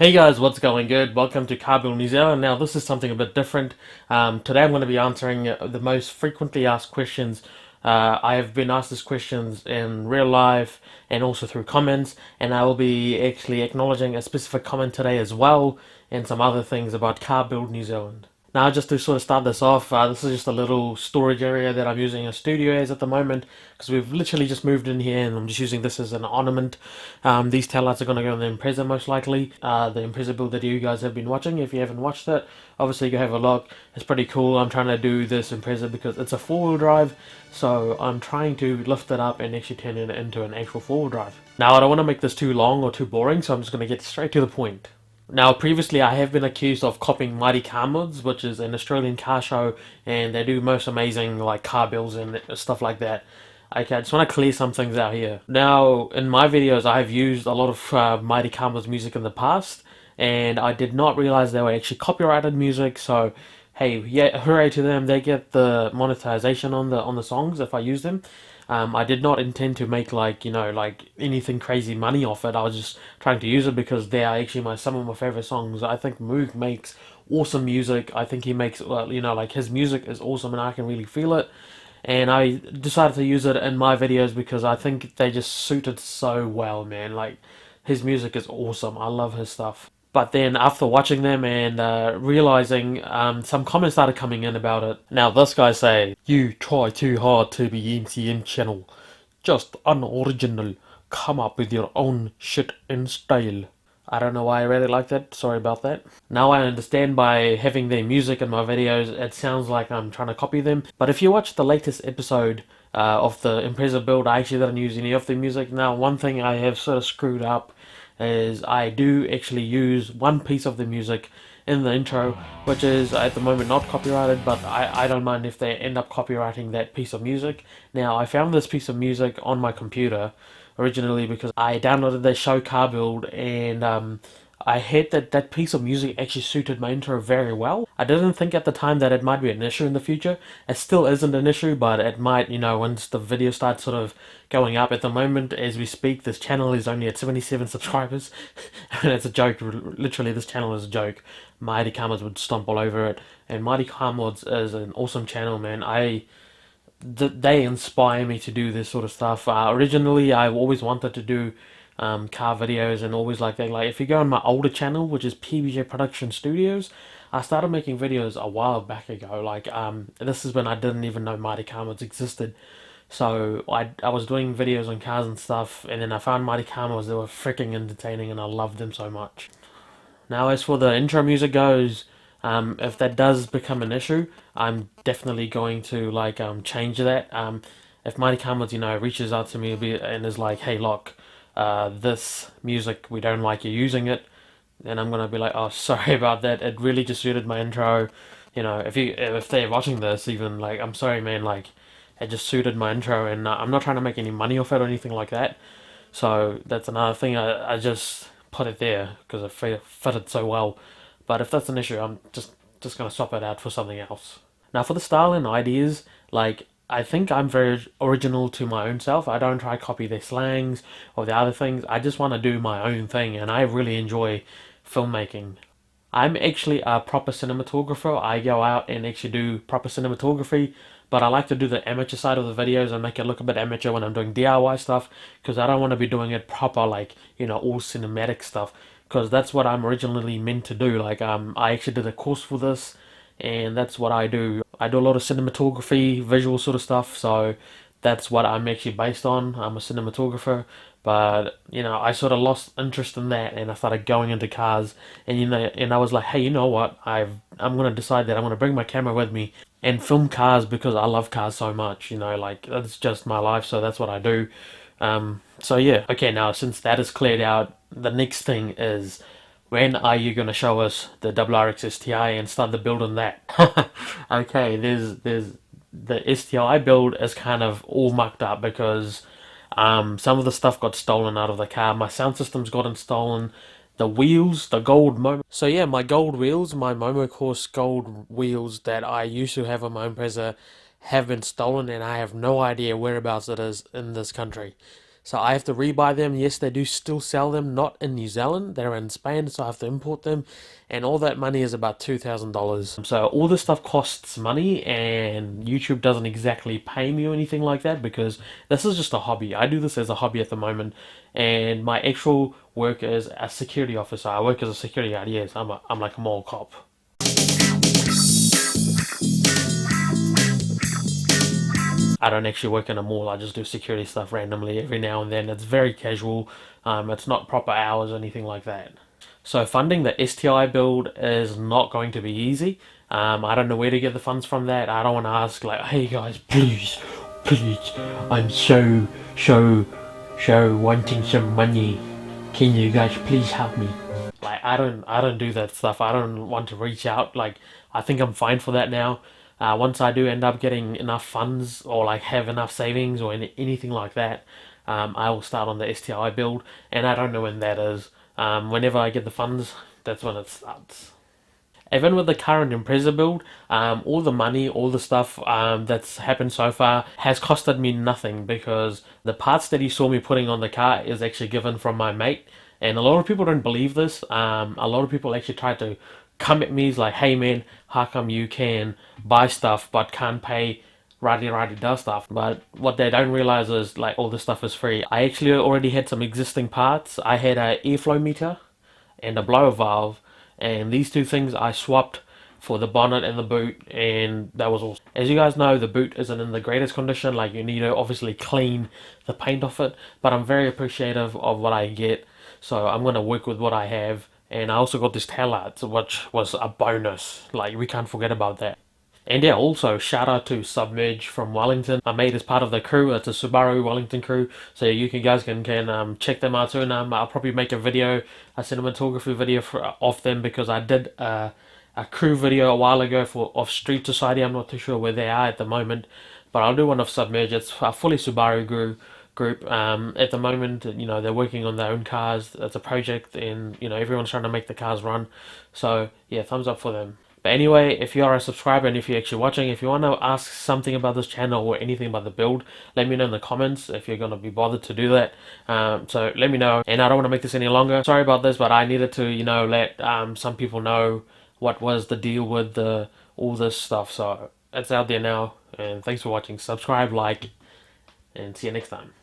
Hey guys, what's going good? Welcome to Car Build New Zealand. Now, this is something a bit different. Today I'm going to be answering the most frequently asked questions. I have been asked these questions in real life and also through comments, and I will be actually acknowledging a specific comment today as well, and some other things about Car Build New Zealand. Now, just to sort of start this off, this is just a little storage area that I'm using a studio as at the moment because we've literally just moved in here and I'm just using this as an ornament. These taillights are going to go in the Impreza most likely. The Impreza build that you guys have been watching. If you haven't watched it, obviously go have a look. It's pretty cool. I'm trying to do this Impreza because it's a four-wheel drive, so I'm trying to lift it up and actually turn it into an actual four-wheel drive. Now, I don't want to make this too long or too boring, so I'm just going to get straight to the point. Now, previously, I have been accused of copying Mighty Car Mods, which is an Australian car show, and they do most amazing like car builds and stuff like that. Okay, I just want to clear some things out here. Now, in my videos, I have used a lot of Mighty Car Mods music in the past, and I did not realize they were actually copyrighted music. So, hey, yeah, hooray to them! They get the monetization on the songs if I use them. I did not intend to make like anything crazy money off it. I was just trying to use it because they are actually some of my favorite songs. I think Moog makes awesome music. I think he makes like his music is awesome and I can really feel it. And I decided to use it in my videos because I think they just suited so well, man. Like his music is awesome. I love his stuff. But then after watching them and realizing, some comments started coming in about it. Now this guy say, "You try too hard to be MCM channel, just unoriginal. Come up with your own shit and style." I don't know why I read it like that. Sorry about that. Now I understand by having their music in my videos, it sounds like I'm trying to copy them. But if you watch the latest episode of the Impreza build, I actually didn't use any of their music. Now, one thing I have sort of screwed up is I do actually use one piece of the music in the intro, which is at the moment not copyrighted, but I don't mind if they end up copyrighting that piece of music. Now, I found this piece of music on my computer originally because I downloaded their show car build and I heard that that piece of music actually suited my intro very well. I didn't think at the time that it might be an issue in the future. It still isn't an issue, but it might, once the video starts sort of going up. At the moment, as we speak, this channel is only at 77 subscribers. And it's a joke. Literally, this channel is a joke. Mighty Car Mods would stomp all over it. And Mighty Car Mods is an awesome channel, man. They inspire me to do this sort of stuff. Originally, I always wanted to do car videos and always like that. Like if you go on my older channel, which is PBJ Production Studios, I started making videos a while back ago. Like this is when I didn't even know Mighty Car Mods existed. So I was doing videos on cars and stuff, and then I found Mighty Car Mods. They were freaking entertaining, and I loved them so much. Now, as for the intro music goes, if that does become an issue, I'm definitely going to change that. If Mighty Kamas, reaches out to me and is like, "Hey, look, this music we don't like you using it," then I'm gonna be like, "Oh, sorry about that. It really just suited my intro." If they're watching this, even like, I'm sorry, man. Like, it just suited my intro, and I'm not trying to make any money off it or anything like that. So that's another thing. I just put it there because it fitted so well. But if that's an issue, I'm just gonna swap it out for something else. Now for the style and ideas, like I think I'm very original to my own self. I don't try to copy their slangs or the other things. I just want to do my own thing, and I really enjoy filmmaking. I'm actually a proper cinematographer. I go out and actually do proper cinematography, but I like to do the amateur side of the videos and make it look a bit amateur when I'm doing DIY stuff because I don't want to be doing it proper, like, all cinematic stuff because that's what I'm originally meant to do. Like, I actually did a course for this, and that's what I do. I do a lot of cinematography, visual sort of stuff, so that's what I'm actually based on. I'm a cinematographer, but I sort of lost interest in that, and I started going into cars, and and I was like, hey, you know what? I'm gonna decide that I'm gonna bring my camera with me and film cars because I love cars so much. Like that's just my life, so that's what I do. So yeah, okay. Now since that is cleared out, the next thing is, when are you gonna show us the RRX STI and start the build on that? Okay, there's the STI build is kind of all mucked up because some of the stuff got stolen out of the car. My sound system's gotten stolen. The wheels, the gold Momo. So yeah, my gold wheels, my Momo Course gold wheels that I used to have on my Impreza have been stolen, and I have no idea whereabouts it is in this country. So I have to rebuy them. Yes, they do still sell them, not in New Zealand. They're in Spain, so I have to import them. And all that money is about $2,000. So all this stuff costs money, and YouTube doesn't exactly pay me or anything like that because this is just a hobby. I do this as a hobby at the moment, and my actual work is a security officer. I work as a security guard. Yes, I'm like a mall cop. I don't actually work in a mall. I just do security stuff randomly every now and then. It's very casual. It's not proper hours or anything like that. So funding the STI build is not going to be easy. I don't know where to get the funds from that. I don't want to ask like, hey guys, please, please, I'm so wanting some money. Can you guys please help me? Like I don't do that stuff. I don't want to reach out. Like I think I'm fine for that now. Once I do end up getting enough funds or like have enough savings or anything like that, I will start on the STI build, and I don't know when that is. Whenever I get the funds, that's when it starts. Even with the current Impreza build, all the money, all the stuff that's happened so far has costed me nothing because the parts that you saw me putting on the car is actually given from my mate. And a lot of people don't believe this. A lot of people actually try to come at me like, hey man, how come you can buy stuff but can't pay righty does stuff? But what they don't realize is like all this stuff is free. I actually already had some existing parts. I had a airflow meter and a blower valve, and these two things I swapped for the bonnet and the boot, and that was all. As you guys know, the boot isn't in the greatest condition. Like you need to obviously clean the paint off it, but I'm very appreciative of what I get, so I'm gonna work with what I have. And I also got this tail lights, which was a bonus. Like we can't forget about that. And yeah, also shout out to Submerge from Wellington. I made as part of the crew. It's a Subaru Wellington crew, so you guys can check them out soon. I'll probably make a video, a cinematography video of them because I did a crew video a while ago for of Street Society. I'm not too sure where they are at the moment, but I'll do one of Submerge. It's a fully Subaru group. At the moment, they're working on their own cars. It's a project, and everyone's trying to make the cars run. So yeah, thumbs up for them. But anyway, if you are a subscriber and if you're actually watching, if you want to ask something about this channel or anything about the build, let me know in the comments if you're going to be bothered to do that. So let me know. And I don't want to make this any longer. Sorry about this, but I needed to, let some people know what was the deal with all this stuff. So it's out there now. And thanks for watching. Subscribe, like, and see you next time.